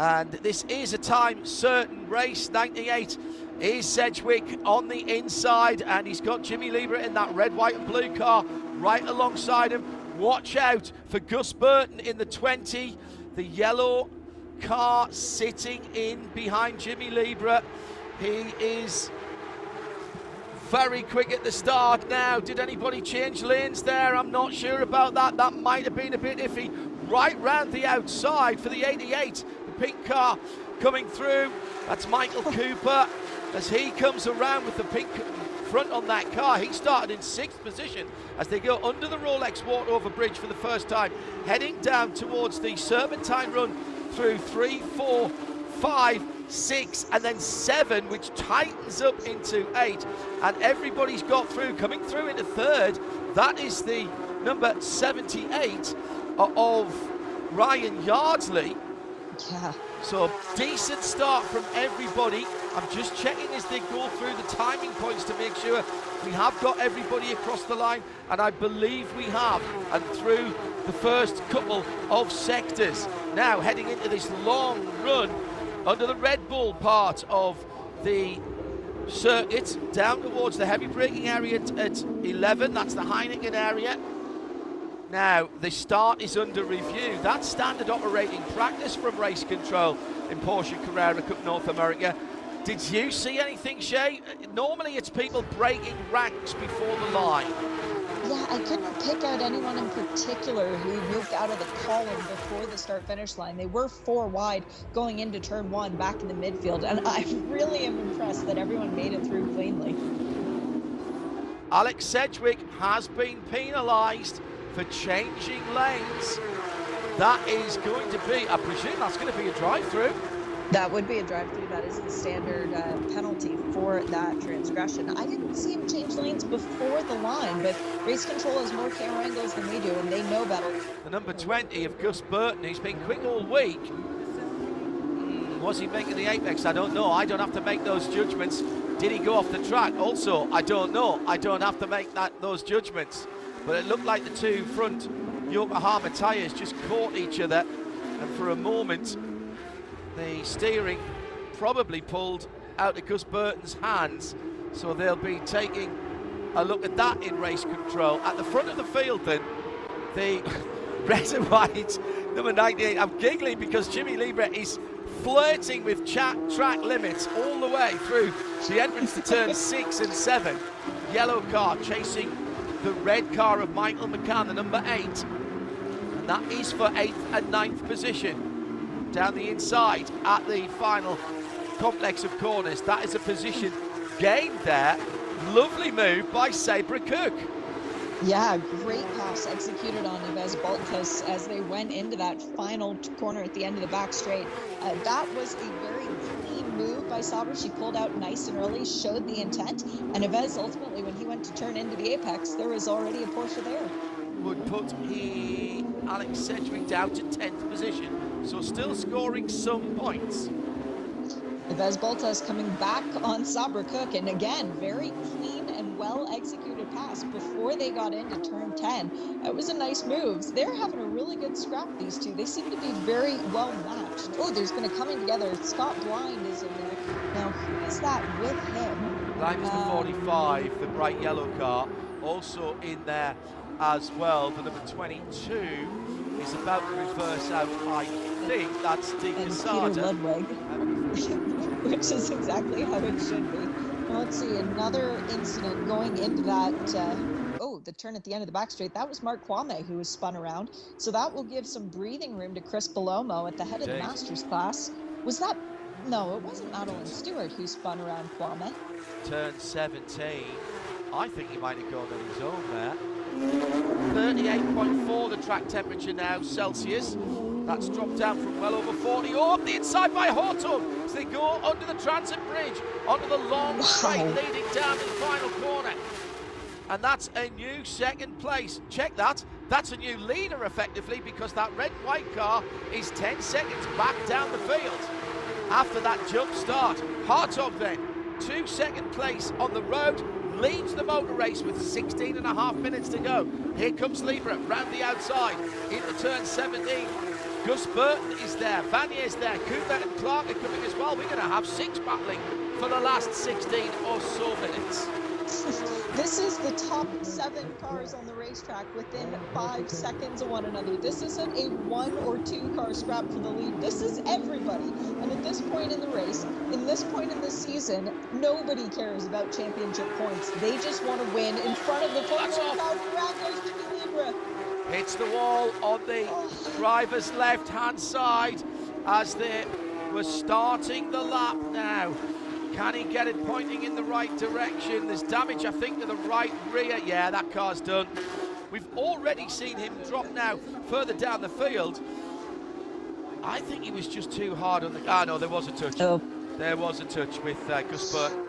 And this is a time certain race. 98 is Sedgwick on the inside, and he's got Jimmy Lieber in that red, white and blue car right alongside him. Watch out for Gus Burton in the 20. The yellow car sitting in behind Jimmy Lieber. He is very quick at the start now. Did anybody change lanes there? I'm not sure about that. That might have been a bit iffy. Right round the outside for the 88. The pink car coming through. That's Michael Cooper as he comes around with the pink front on that car. He started in 6th position as they go under the Rolex Waterover Bridge for the first time, heading down towards the Serpentine run through 3, 4, 5, 6 and then 7, which tightens up into 8, and everybody's got through. Coming through into 3rd, that is the number 78 of Ryan Yardley. Yeah. So decent start from everybody. I'm just checking as they go through the timing points to make sure we have got everybody across the line, and I believe we have, and through the first couple of sectors. Now heading into this long run under the Red Bull part of the circuit, down towards the heavy braking area at 11, that's the Heineken area. Now, the start is under review. That's standard operating practice from race control in Porsche Carrera Cup North America. Did you see anything, Shay? Normally it's people breaking ranks before the line. Yeah, I couldn't pick out anyone in particular who moved out of the column before the start-finish line. They were 4 wide going into turn 1 back in the midfield, and I really am impressed that everyone made it through cleanly. Alex Sedgwick has been penalised for changing lanes. That is going to be, I presume that's going to be a drive-through. That would be a drive-through. That is the standard penalty for that transgression. I didn't see him change lanes before the line, but race control has more camera angles than we do, and they know better. The number 20 of Gus Burton, who's been quick all week. Was he making the apex? I don't know. I don't have to make those judgments. Did he go off the track? Also, I don't know. I don't have to make those judgments. But it looked like the two front Yokohama tyres just caught each other, and for a moment the steering probably pulled out of Gus Burton's hands, so they'll be taking a look at that in race control. At the front of the field then, the red and white number 98. I'm giggling because Jimmy Lieber is flirting with track limits all the way through the entrance to turn 6 and 7. Yellow car chasing the red car of Michael McCann, the number 8, and that is for 8th and 9th position. Down the inside at the final complex of corners. That is a position gained there. Lovely move by Sabra Cook. Yeah, great pass executed on Yves Baltas as they went into that final corner at the end of the back straight. That was a very clean move by Sabra. She pulled out nice and early, showed the intent, and Yves ultimately, when he went to turn into the apex, there was already a Porsche there. Would put Alex Sedgwick down to 10th position, so still scoring some points. Yves Baltas coming back on Sabra Cook, and again, very clean and well executed pass before they got into turn 10. It was a nice move. They're having a really good scrap, these two. They seem to be very well matched. Oh, there's been a coming together. Scott Blind is in there. Now, who is that with him? Blind is the 45, the bright yellow car, also in there as well. The number 22 is about to reverse out, I think. That's Di Casada. Peter Ludwig, which is exactly how it should be. Well, let's see, another incident going into that, the turn at the end of the back straight. That was Mark Kwame who was spun around. So that will give some breathing room to Chris Belomo at the head of the Masters class. Was that, no, it wasn't Madeline Stewart who spun around Kwame. Turn 17. I think he might have gone on his own there. 38.4 the track temperature now, Celsius. That's dropped down from well over 40. Oh, up the inside by Horton as they go under the transit bridge, onto the long straight leading down to the final corner. And that's a new second place. Check that. That's a new leader, effectively, because that red and white car is 10 seconds back down the field after that jump start. Hartog then, 2 second place on the road, leads the motor race with 16.5 minutes to go. Here comes Lieber round the outside into turn 17. Gus Burton is there, Vanier's there, Cooper and Clark are coming as well. We're going to have 6 battling for the last 16 or so minutes. This is the top 7 cars on the racetrack within 5 seconds of one another. This isn't a 1 or 2 car scrap for the lead. This is everybody. And at this point in the race, in this point in the season, nobody cares about championship points. They just want to win in front of the front row crowd. Around goes Jimmy Libra. Hits the wall on the driver's left-hand side as they were starting the lap now. Can he get it pointing in the right direction? There's damage, I think, to the right rear. Yeah, that car's done. We've already seen him drop now further down the field. I think he was just too hard on the... Ah, no, there was a touch. Oh. There was a touch with Gus Burton.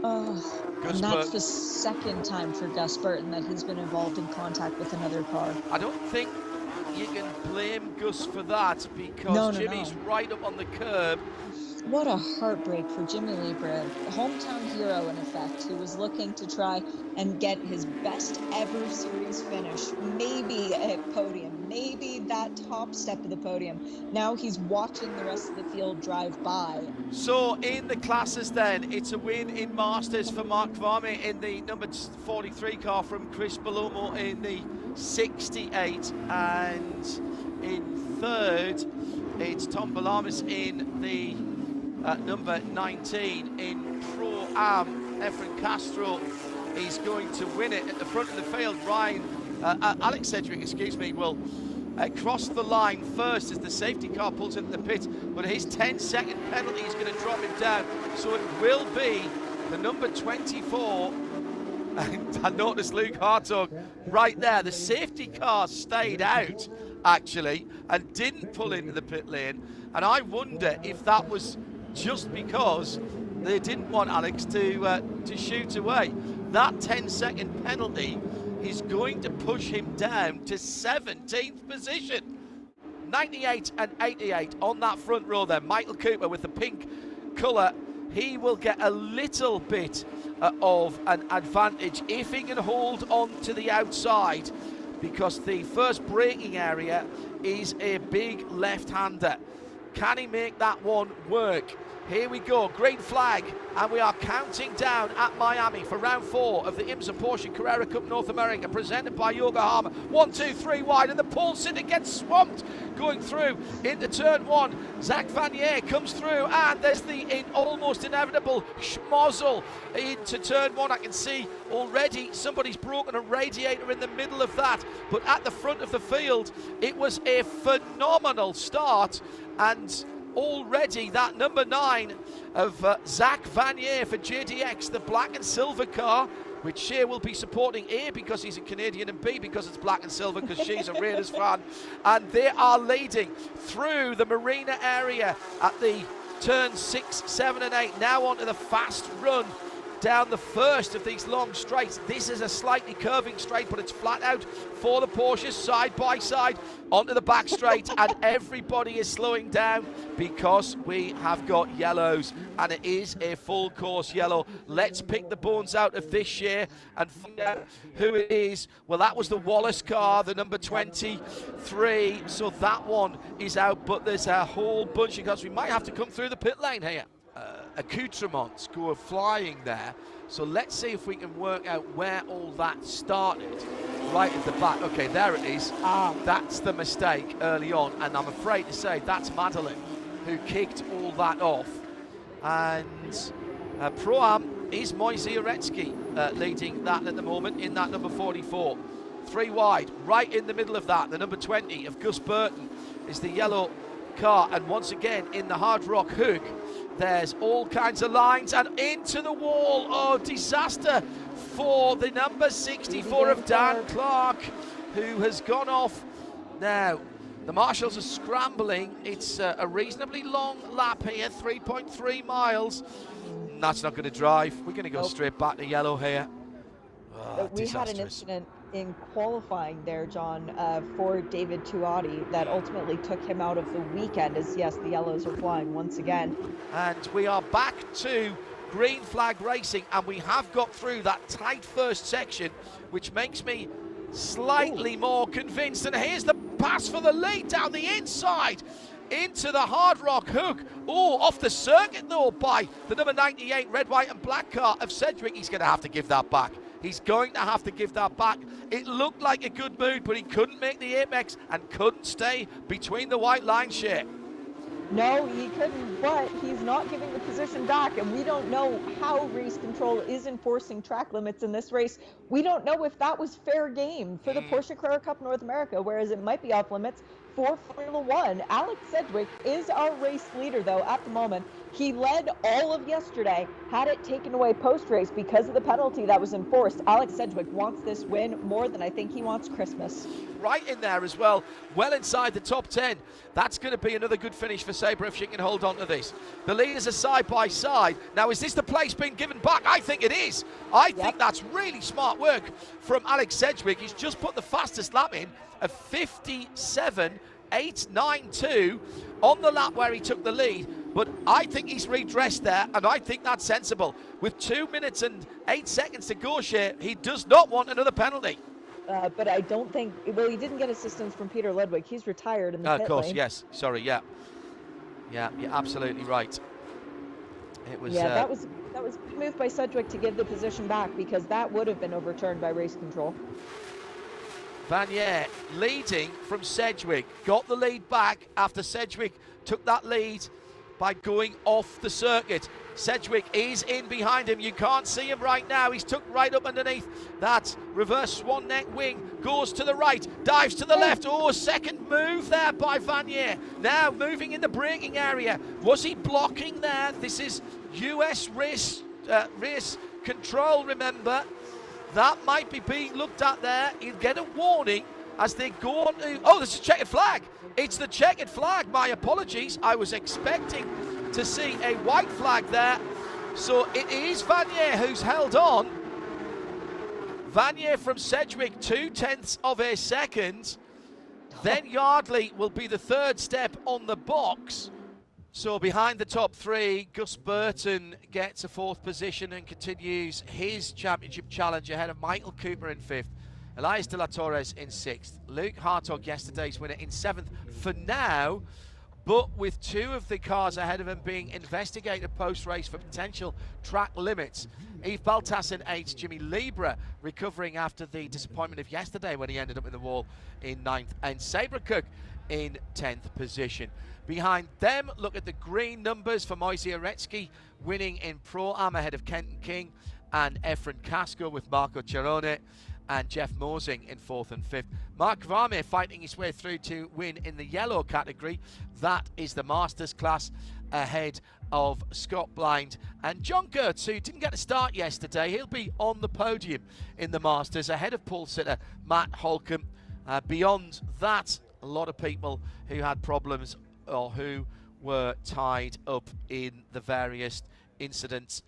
Oh, Gus and that's Burton. the second time for Gus Burton that he's been involved in contact with another car. I don't think you can blame Gus for that because Jimmy's right up on the curb. What a heartbreak for Jimmy Libra, hometown hero in effect, who was looking to try and get his best ever series finish, maybe a podium, maybe that top step of the podium. Now he's watching the rest of the field drive by. So in the classes then, it's a win in Masters for Mark Varmey in the number 43 car from Chris Belomo in the 68, and in third it's Tom Balamis in the number 19 in Pro-Am. Efren Castro is going to win it at the front of the field. Alex Sedgwick, excuse me, will cross the line first as the safety car pulls into the pit, but his 10-second penalty is going to drop him down. So it will be the number 24. And I noticed Luke Hartog right there. The safety car stayed out, actually, and didn't pull into the pit lane. And I wonder if that was just because they didn't want Alex to shoot away. That 10-second penalty is going to push him down to 17th position. 98 and 88 on that front row there. Michael Cooper with the pink colour. He will get a little bit of an advantage if he can hold on to the outside, because the first braking area is a big left-hander. Can he make that one work? Here we go, green flag, and we are counting down at Miami for round 4 of the IMSA Porsche Carrera Cup North America, presented by Yokohama. 1, 2, 3 wide, and the pole sitter gets swamped going through into turn 1. Zach Vanier comes through, and there's the almost inevitable schmozzle into turn 1. I can see already somebody's broken a radiator in the middle of that, but at the front of the field, it was a phenomenal start, and already that number 9 of Zach Vanier for JDX, the black and silver car, which Shea will be supporting, A, because he's a Canadian, and B, because it's black and silver, because she's a Raiders fan. And they are leading through the marina area at the turns 6, 7 and 8, now onto the fast run down the first of these long straights. This is a slightly curving straight, but it's flat out for the Porsche, side by side onto the back straight, and everybody is slowing down because we have got yellows, and it is a full course yellow. Let's pick the bones out of this year and find out who it is. Well, that was the Wallace car, the number 23, so that one is out, but there's a whole bunch of cars. We might have to come through the pit lane here. Accoutrements go flying there, so let's see if we can work out where all that started. Right at the back, okay, there it is. That's the mistake early on, and I'm afraid to say that's Madeline who kicked all that off. And Pro-Am is Moise Uretsky leading that at the moment in that number 44. 3 wide, right in the middle of that, the number 20 of Gus Burton is the yellow car, and once again in the Hard Rock Hook, there's all kinds of lines and into the wall. Oh, disaster for the number 64 of Dan Clark, who has gone off. Now, the marshals are scrambling. It's a reasonably long lap here, 3.3 miles. That's not going to drive. We're going to go straight back to yellow here. Oh, we had an incident in qualifying there, John, for David Tuati that ultimately took him out of the weekend, as yes, the yellows are flying once again. And we are back to green flag racing, and we have got through that tight first section, which makes me slightly more convinced. And here's the pass for the lead down the inside into the Hard Rock hook. Oh, off the circuit though by the number 98 red, white and black car of Sedgwick. He's going to have to give that back. He's going to have to give that back. It looked like a good move, but he couldn't make the apex and couldn't stay between the white line share. No, he couldn't, but he's not giving the position back, and we don't know how race control is enforcing track limits in this race. We don't know if that was fair game for the Porsche Carrera Cup North America, whereas it might be off limits for Formula One. Alex Sedgwick is our race leader, though, at the moment. He led all of yesterday, had it taken away post-race because of the penalty that was enforced. Alex Sedgwick wants this win more than I think he wants Christmas. Right in there as well, well inside the top 10. That's going to be another good finish for Sabre if she can hold on to this. The leaders are side by side. Now, is this the place being given back? I think it is. I think that's really smart work from Alex Sedgwick. He's just put the fastest lap in of 57.892 on the lap where he took the lead. But I think he's redressed there, and I think that's sensible. With 2 minutes and 8 seconds to go, he does not want another penalty. But I don't think, well, he didn't get assistance from Peter Ludwig. He's retired in the pit of course, lane. yes. Sorry, yeah. Yeah, you're absolutely right. It was. Yeah, that was a good move by Sedgwick to give the position back, because that would have been overturned by race control. Vanier leading from Sedgwick. Got the lead back after Sedgwick took that lead by going off the circuit. Sedgwick is in behind him. You can't see him right now. He's tucked right up underneath that reverse swan neck wing. Goes to the right, dives to the left. Oh, second move there by Vanier. Now moving in the braking area. Was he blocking there? This is US race control, remember. That might be being looked at there. He'll get a warning as they go on to... Oh, there's a checkered flag. It's the checkered flag. My apologies. I was expecting to see a white flag there. So it is Vanier who's held on. Vanier from Sedgwick, 0.2 of a second. Then Yardley will be the third step on the box. So behind the top three, Gus Burton gets a fourth position and continues his championship challenge ahead of Michael Cooper in fifth, Elias de la Torres in sixth, Luke Hartog, yesterday's winner, in seventh for now, but with two of the cars ahead of him being investigated post-race for potential track limits. Yves Baltas in eighth, Jimmy Libra recovering after the disappointment of yesterday when he ended up in the wall in ninth, and Sabre Cook in 10th position. Behind them, look at the green numbers for Moise Aretsky winning in Pro-Am ahead of Kenton King and Efren Casco, with Marco Cerrone and Jeff Mosing in fourth and fifth. Mark Varmey fighting his way through to win in the yellow category. That is the Masters class, ahead of Scott Blind and John Gertz, who didn't get a start yesterday. He'll be on the podium in the Masters ahead of Paul Sitter, Matt Holcomb. Beyond that, a lot of people who had problems or who were tied up in the various incidents